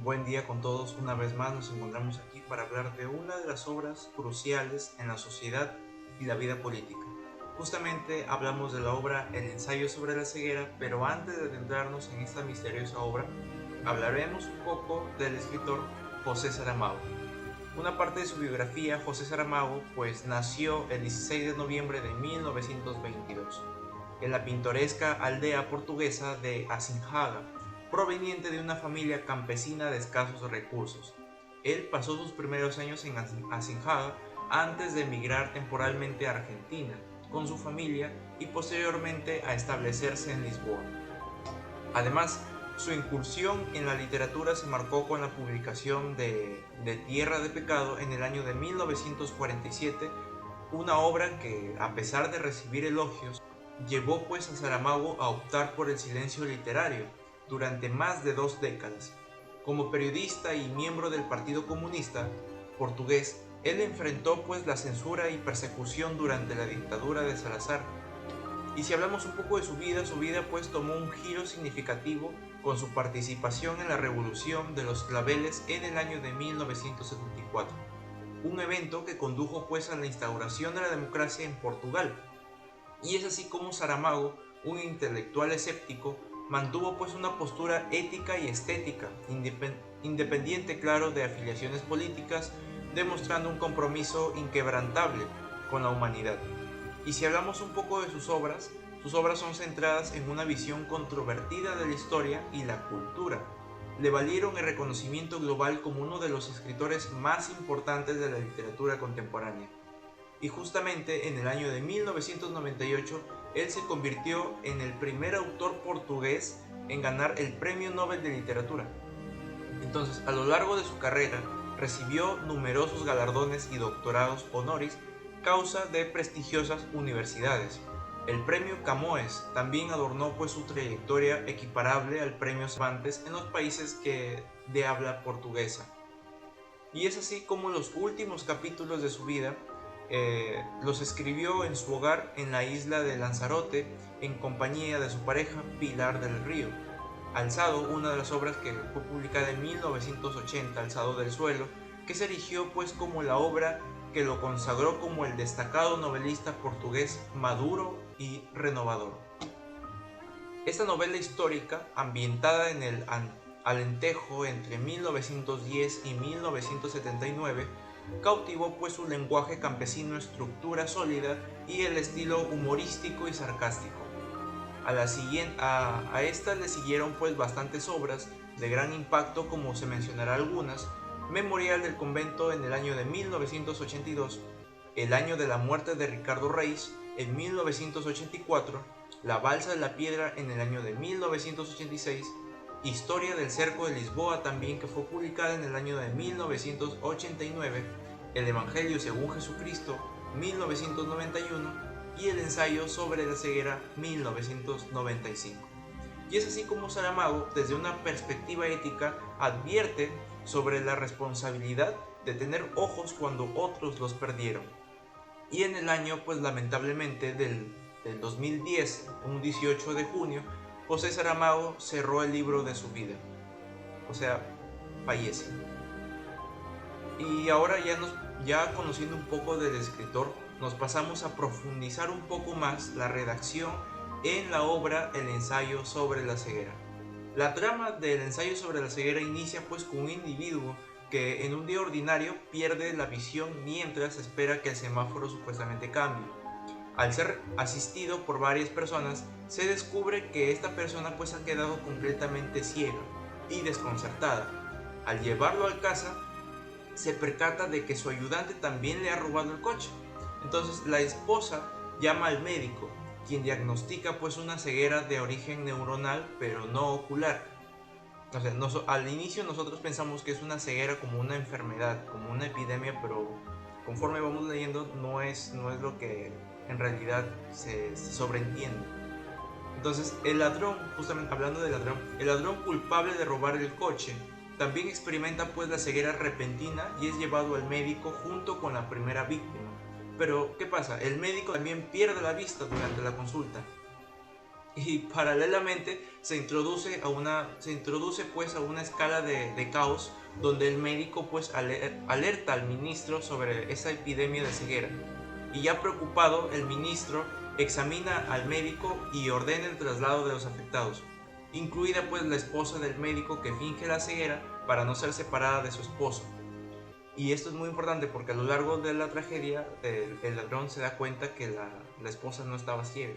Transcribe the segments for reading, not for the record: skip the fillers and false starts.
Buen día con todos. Una vez más nos encontramos aquí para hablar de una de las obras cruciales en la sociedad y la vida política. Justamente hablamos de la obra El ensayo sobre la ceguera, pero antes de adentrarnos en esta misteriosa obra, hablaremos un poco del escritor José Saramago. Una parte de su biografía, José Saramago, pues nació el 16 de noviembre de 1922 en la pintoresca aldea portuguesa de Azinhaga, proveniente de una familia campesina de escasos recursos. Él pasó sus primeros años en Azinhaga antes de emigrar temporalmente a Argentina con su familia y posteriormente a establecerse en Lisboa. Además, su incursión en la literatura se marcó con la publicación de Tierra de Pecado en el año de 1947, una obra que, a pesar de recibir elogios, llevó pues a Saramago a optar por el silencio literario durante más de 2 décadas. Como periodista y miembro del Partido Comunista portugués, él enfrentó pues la censura y persecución durante la dictadura de Salazar. Y si hablamos un poco de su vida pues tomó un giro significativo con su participación en la Revolución de los Claveles en el año de 1974, un evento que condujo pues a la instauración de la democracia en Portugal. Y es así como Saramago, un intelectual escéptico, mantuvo pues una postura ética y estética, independiente claro de afiliaciones políticas, demostrando un compromiso inquebrantable con la humanidad. Y si hablamos un poco de sus obras son centradas en una visión controvertida de la historia y la cultura. Le valieron el reconocimiento global como uno de los escritores más importantes de la literatura contemporánea. Y justamente en el año de 1998, él se convirtió en el primer autor portugués en ganar el Premio Nobel de Literatura. Entonces, a lo largo de su carrera, recibió numerosos galardones y doctorados honoris causa de prestigiosas universidades. El premio Camões también adornó pues su trayectoria equiparable al premio Cervantes en los países de habla portuguesa. Y es así como los últimos capítulos de su vida los escribió en su hogar en la isla de Lanzarote en compañía de su pareja Pilar del Río. Alzado, una de las obras que fue publicada en 1980, Alzado del Suelo, que se erigió pues como la obra que lo consagró como el destacado novelista portugués maduro y renovador. Esta novela histórica, ambientada en el Alentejo entre 1910 y 1979, cautivó pues su lenguaje campesino, estructura sólida y el estilo humorístico y sarcástico. A esta le siguieron pues bastantes obras de gran impacto, como se mencionará algunas: Memorial del Convento en el año de 1982, El año de la muerte de Ricardo Reis en 1984, La balsa de la piedra en el año de 1986, Historia del cerco de Lisboa también, que fue publicada en el año de 1989, El Evangelio según Jesucristo 1991 y El ensayo sobre la ceguera 1995. Y es así como Saramago, desde una perspectiva ética, advierte sobre la responsabilidad de tener ojos cuando otros los perdieron. Y en el año, pues lamentablemente, del 2010, un 18 de junio, José Saramago cerró el libro de su vida. O sea, fallece. Y ahora ya conociendo un poco del escritor, nos pasamos a profundizar un poco más la redacción en la obra El ensayo sobre la ceguera. La trama del ensayo sobre la ceguera inicia pues con un individuo que en un día ordinario pierde la visión mientras espera que el semáforo supuestamente cambie. Al ser asistido por varias personas, se descubre que esta persona pues ha quedado completamente ciega y desconcertada. Al llevarlo a casa, se percata de que su ayudante también le ha robado el coche. Entonces la esposa llama al médico, quien diagnostica pues una ceguera de origen neuronal pero no ocular. O sea, al inicio nosotros pensamos que es una ceguera como una enfermedad, como una epidemia, pero conforme vamos leyendo no es lo que en realidad se sobreentiende. Entonces el ladrón, justamente hablando del ladrón, el ladrón culpable de robar el coche también experimenta pues la ceguera repentina y es llevado al médico junto con la primera víctima. Pero ¿qué pasa? El médico también pierde la vista durante la consulta. Y paralelamente se introduce a una escala de caos donde el médico pues alerta al ministro sobre esa epidemia de ceguera. Y ya preocupado, el ministro examina al médico y ordena el traslado de los afectados, incluida pues la esposa del médico que finge la ceguera para no ser separada de su esposo. Y esto es muy importante porque a lo largo de la tragedia el ladrón se da cuenta que la esposa no estaba ciega.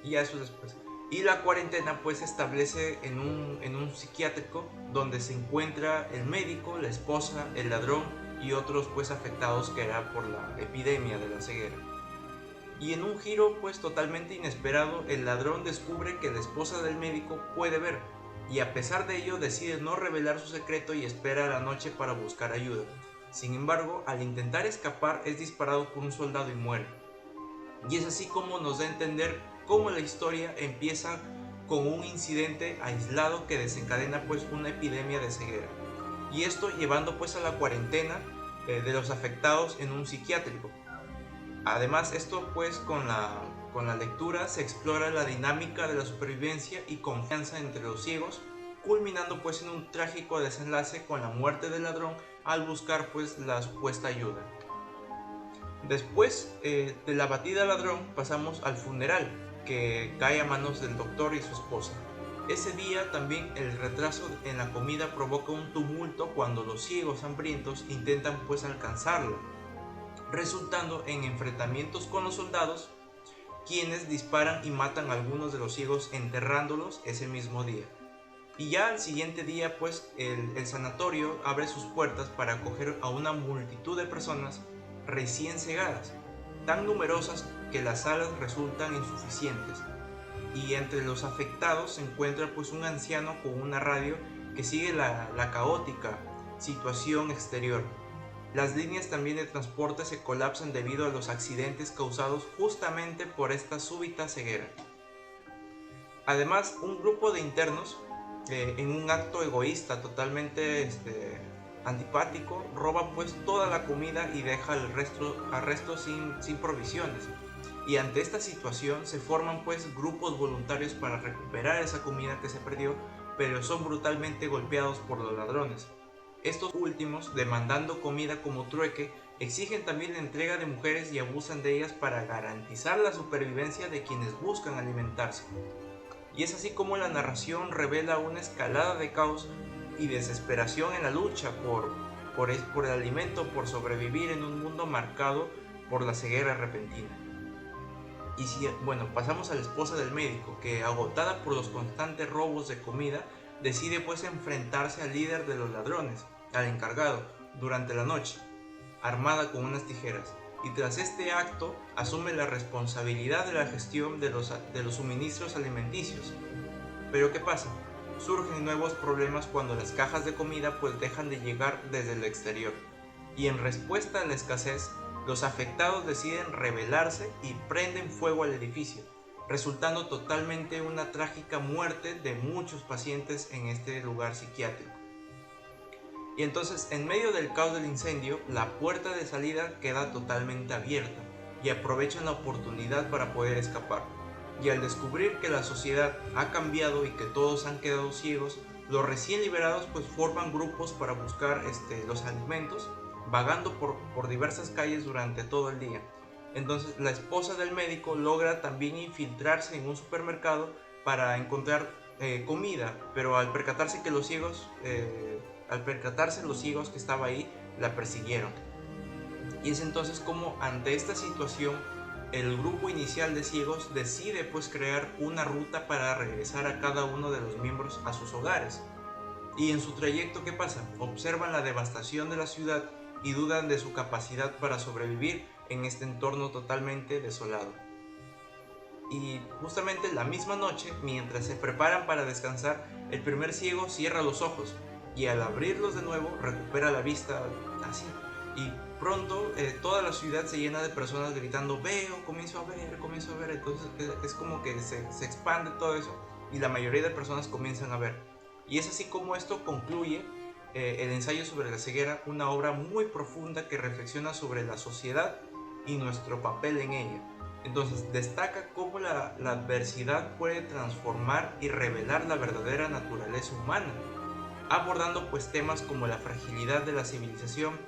Y ya eso después. Y la cuarentena pues se establece en un psiquiátrico donde se encuentra el médico, la esposa, el ladrón y otros pues afectados que era por la epidemia de la ceguera. Y en un giro pues totalmente inesperado, el ladrón descubre que la esposa del médico puede ver, y a pesar de ello decide no revelar su secreto y espera a la noche para buscar ayuda. Sin embargo, al intentar escapar es disparado por un soldado y muere. Y es así como nos da a entender cómo la historia empieza con un incidente aislado que desencadena pues una epidemia de ceguera. Y esto llevando pues a la cuarentena de los afectados en un psiquiátrico. Además, esto pues con la lectura se explora la dinámica de la supervivencia y confianza entre los ciegos, culminando pues en un trágico desenlace con la muerte del ladrón al buscar pues la supuesta ayuda. Después de la batida al ladrón pasamos al funeral, que cae a manos del doctor y su esposa. Ese día también el retraso en la comida provoca un tumulto cuando los ciegos hambrientos intentan pues alcanzarlo, resultando en enfrentamientos con los soldados, quienes disparan y matan a algunos de los ciegos enterrándolos ese mismo día. Y ya al siguiente día pues el sanatorio abre sus puertas para acoger a una multitud de personas recién cegadas, tan numerosas que las salas resultan insuficientes. Y entre los afectados se encuentra pues un anciano con una radio que sigue la caótica situación exterior. Las líneas también de transporte se colapsan debido a los accidentes causados justamente por esta súbita ceguera. Además, un grupo de internos, en un acto egoísta totalmente antipático, roba pues toda la comida y deja al resto sin provisiones. Y ante esta situación se forman pues grupos voluntarios para recuperar esa comida que se perdió, pero son brutalmente golpeados por los ladrones. Estos últimos, demandando comida como trueque, exigen también la entrega de mujeres y abusan de ellas para garantizar la supervivencia de quienes buscan alimentarse. Y es así como la narración revela una escalada de caos y desesperación en la lucha por el alimento, por sobrevivir en un mundo marcado por la ceguera repentina. Y si, pasamos a la esposa del médico, que agotada por los constantes robos de comida, decide pues enfrentarse al líder de los ladrones, al encargado, durante la noche, armada con unas tijeras, y tras este acto asume la responsabilidad de la gestión de los suministros alimenticios. Pero ¿qué pasa? Surgen nuevos problemas cuando las cajas de comida pues dejan de llegar desde el exterior, y en respuesta a la escasez, los afectados deciden rebelarse y prenden fuego al edificio, resultando totalmente una trágica muerte de muchos pacientes en este lugar psiquiátrico. Y entonces, en medio del caos del incendio, la puerta de salida queda totalmente abierta y aprovechan la oportunidad para poder escapar. Y al descubrir que la sociedad ha cambiado y que todos han quedado ciegos, los recién liberados pues forman grupos para buscar los alimentos, vagando por diversas calles durante todo el día. Entonces la esposa del médico logra también infiltrarse en un supermercado para encontrar comida, pero al percatarse los ciegos que estaba ahí, la persiguieron. Y es entonces como ante esta situación el grupo inicial de ciegos decide pues crear una ruta para regresar a cada uno de los miembros a sus hogares. Y en su trayecto, ¿qué pasa? Observan la devastación de la ciudad y dudan de su capacidad para sobrevivir en este entorno totalmente desolado. Y justamente la misma noche, mientras se preparan para descansar, el primer ciego cierra los ojos y al abrirlos de nuevo recupera la vista así. Y pronto toda la ciudad se llena de personas gritando veo, comienzo a ver. Entonces es como que se expande todo eso y la mayoría de personas comienzan a ver. Y es así como esto concluye el ensayo sobre la ceguera, una obra muy profunda que reflexiona sobre la sociedad y nuestro papel en ella. Entonces destaca cómo la adversidad puede transformar y revelar la verdadera naturaleza humana, abordando pues temas como la fragilidad de la civilización,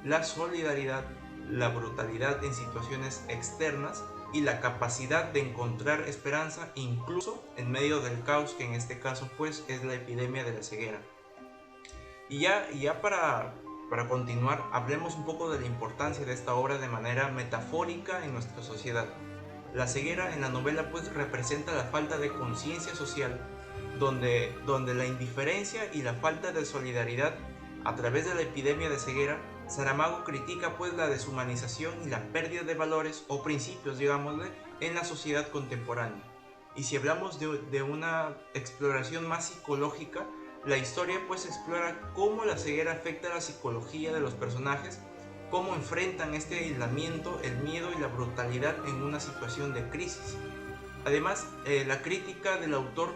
la solidaridad, la brutalidad en situaciones externas y la capacidad de encontrar esperanza incluso en medio del caos, que en este caso pues es la epidemia de la ceguera. Y ya para continuar, hablemos un poco de la importancia de esta obra de manera metafórica en nuestra sociedad. La ceguera en la novela pues representa la falta de conciencia social, donde la indiferencia y la falta de solidaridad a través de la epidemia de ceguera. Saramago critica pues la deshumanización y la pérdida de valores o principios, digámosle, en la sociedad contemporánea. Y si hablamos de una exploración más psicológica, la historia pues explora cómo la ceguera afecta a la psicología de los personajes, cómo enfrentan este aislamiento, el miedo y la brutalidad en una situación de crisis. Además, la crítica del autor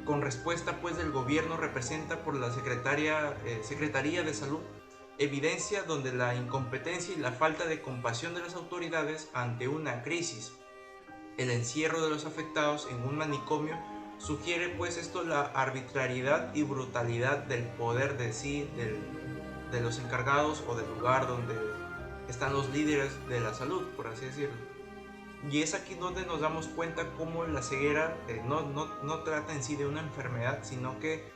con respuesta pues del gobierno representa por la Secretaría de Salud, evidencia donde la incompetencia y la falta de compasión de las autoridades ante una crisis. El encierro de los afectados en un manicomio sugiere pues esto la arbitrariedad y brutalidad del poder de los encargados o del lugar donde están los líderes de la salud, por así decirlo. Y es aquí donde nos damos cuenta cómo la ceguera no trata en sí de una enfermedad, sino que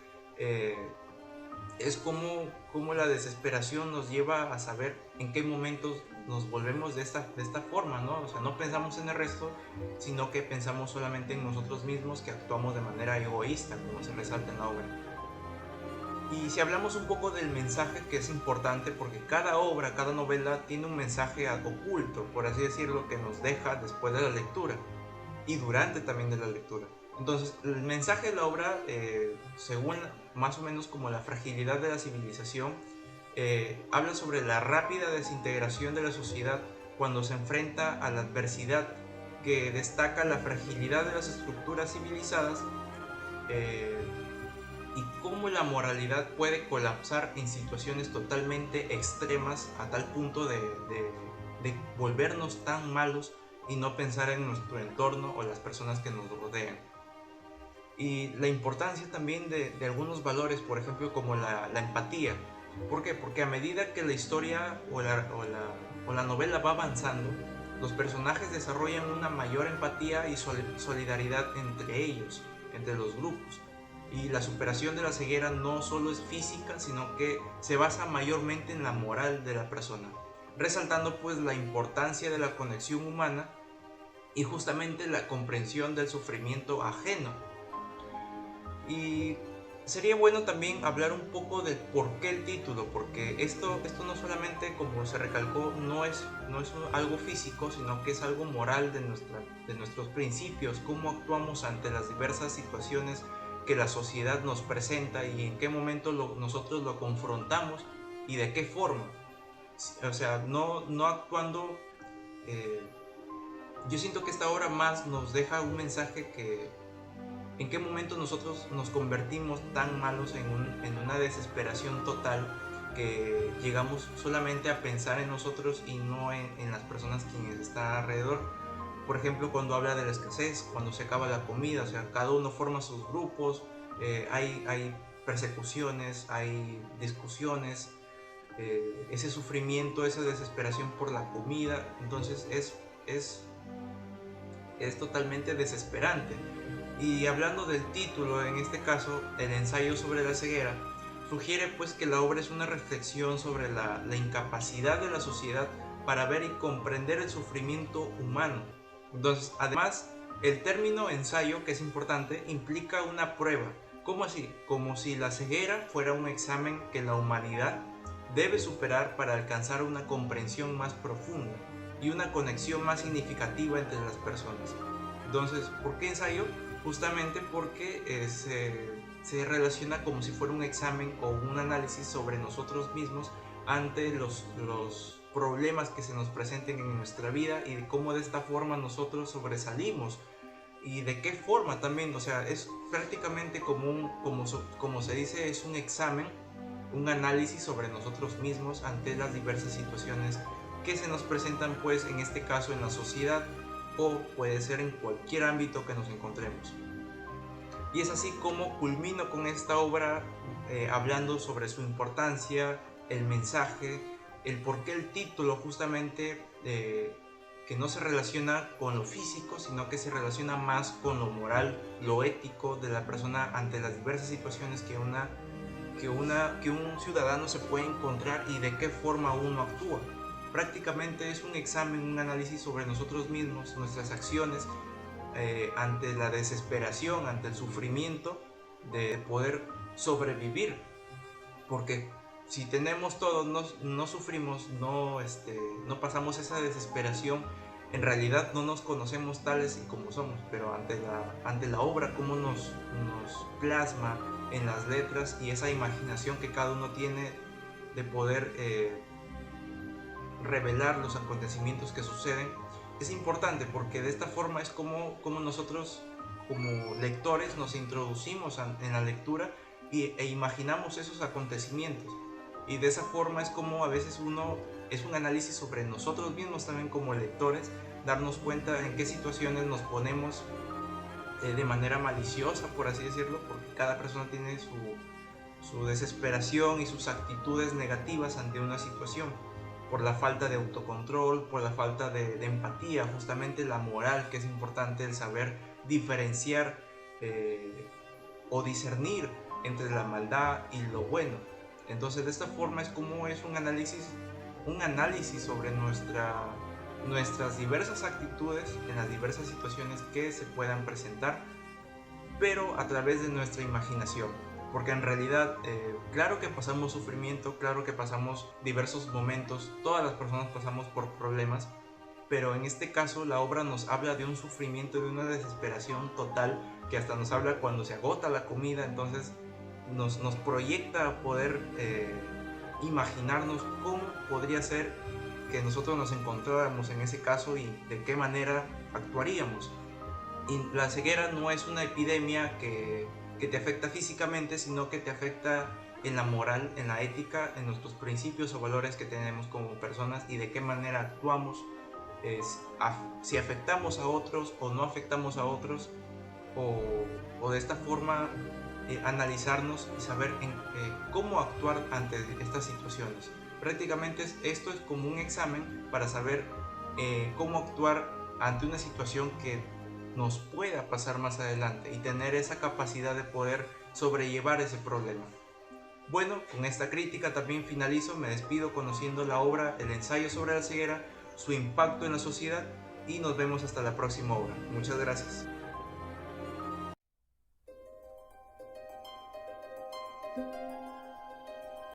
es como la desesperación nos lleva a saber en qué momentos nos volvemos de esta forma, ¿no? O sea, no pensamos en el resto, sino que pensamos solamente en nosotros mismos, que actuamos de manera egoísta, como se resalta en la obra. Y si hablamos un poco del mensaje, que es importante, porque cada obra, cada novela tiene un mensaje oculto, por así decirlo, que nos deja después de la lectura y durante también de la lectura. Entonces, el mensaje de la obra, según más o menos como la fragilidad de la civilización, habla sobre la rápida desintegración de la sociedad cuando se enfrenta a la adversidad, que destaca la fragilidad de las estructuras civilizadas y cómo la moralidad puede colapsar en situaciones totalmente extremas a tal punto de volvernos tan malos y no pensar en nuestro entorno o las personas que nos rodean. Y la importancia también de algunos valores, por ejemplo, como la empatía. ¿Por qué? Porque a medida que la historia o la novela va avanzando, los personajes desarrollan una mayor empatía y solidaridad entre ellos, entre los grupos. Y la superación de la ceguera no solo es física, sino que se basa mayormente en la moral de la persona, resaltando pues la importancia de la conexión humana y justamente la comprensión del sufrimiento ajeno. Y sería bueno también hablar un poco del por qué el título, porque esto no solamente, como se recalcó, no es algo físico, sino que es algo moral de nuestros principios, cómo actuamos ante las diversas situaciones que la sociedad nos presenta y en qué momento nosotros lo confrontamos y de qué forma. O sea, no actuando. Yo siento que esta obra más nos deja un mensaje que en qué momento nosotros nos convertimos tan malos en una desesperación total que llegamos solamente a pensar en nosotros y no en las personas quienes están alrededor. Por ejemplo, cuando habla de la escasez, cuando se acaba la comida, o sea, cada uno forma sus grupos, hay persecuciones, hay discusiones, ese sufrimiento, esa desesperación por la comida, entonces es totalmente desesperante. Y hablando del título, en este caso, el ensayo sobre la ceguera, sugiere pues que la obra es una reflexión sobre la incapacidad de la sociedad para ver y comprender el sufrimiento humano. Entonces, además, el término ensayo, que es importante, implica una prueba. ¿Cómo así? Como si la ceguera fuera un examen que la humanidad debe superar para alcanzar una comprensión más profunda y una conexión más significativa entre las personas. Entonces, ¿por qué ensayo? Justamente porque se relaciona como si fuera un examen o un análisis sobre nosotros mismos ante los problemas que se nos presenten en nuestra vida y de cómo de esta forma nosotros sobresalimos y de qué forma también. O sea, es prácticamente como se dice, es un examen, un análisis sobre nosotros mismos ante las diversas situaciones que se nos presentan, pues en este caso en la sociedad, o puede ser en cualquier ámbito que nos encontremos. Y es así como culmino con esta obra, hablando sobre su importancia, el mensaje, el por qué el título justamente, que no se relaciona con lo físico, sino que se relaciona más con lo moral, lo ético de la persona ante las diversas situaciones que un ciudadano se puede encontrar y de qué forma uno actúa. Prácticamente es un examen, un análisis sobre nosotros mismos, nuestras acciones, ante la desesperación, ante el sufrimiento de poder sobrevivir. Porque si tenemos todo, no sufrimos, no pasamos esa desesperación, en realidad no nos conocemos tales y como somos, pero ante la obra, cómo nos plasma en las letras y esa imaginación que cada uno tiene de poder revelar los acontecimientos que suceden, es importante porque de esta forma es como nosotros como lectores nos introducimos en la lectura e imaginamos esos acontecimientos, y de esa forma es como a veces es un análisis sobre nosotros mismos también como lectores, darnos cuenta en qué situaciones nos ponemos de manera maliciosa, por así decirlo, porque cada persona tiene su desesperación y sus actitudes negativas ante una situación, por la falta de autocontrol, por la falta de empatía, justamente la moral, que es importante, el saber diferenciar o discernir entre la maldad y lo bueno. Entonces de esta forma es como es un análisis sobre nuestras diversas actitudes en las diversas situaciones que se puedan presentar, pero a través de nuestra imaginación. Porque en realidad, claro que pasamos sufrimiento, claro que pasamos diversos momentos, todas las personas pasamos por problemas, pero en este caso la obra nos habla de un sufrimiento, de una desesperación total, que hasta nos habla cuando se agota la comida. Entonces nos proyecta a poder imaginarnos cómo podría ser que nosotros nos encontráramos en ese caso y de qué manera actuaríamos. Y la ceguera no es una epidemia que te afecta físicamente, sino que te afecta en la moral, en la ética, en nuestros principios o valores que tenemos como personas y de qué manera actuamos, si afectamos a otros o no afectamos a otros, o de esta forma analizarnos y saber cómo actuar ante estas situaciones. Prácticamente esto es como un examen para saber cómo actuar ante una situación que nos pueda pasar más adelante y tener esa capacidad de poder sobrellevar ese problema. Bueno, con esta crítica también finalizo, me despido conociendo la obra El ensayo sobre la ceguera, su impacto en la sociedad, y nos vemos hasta la próxima obra. Muchas gracias.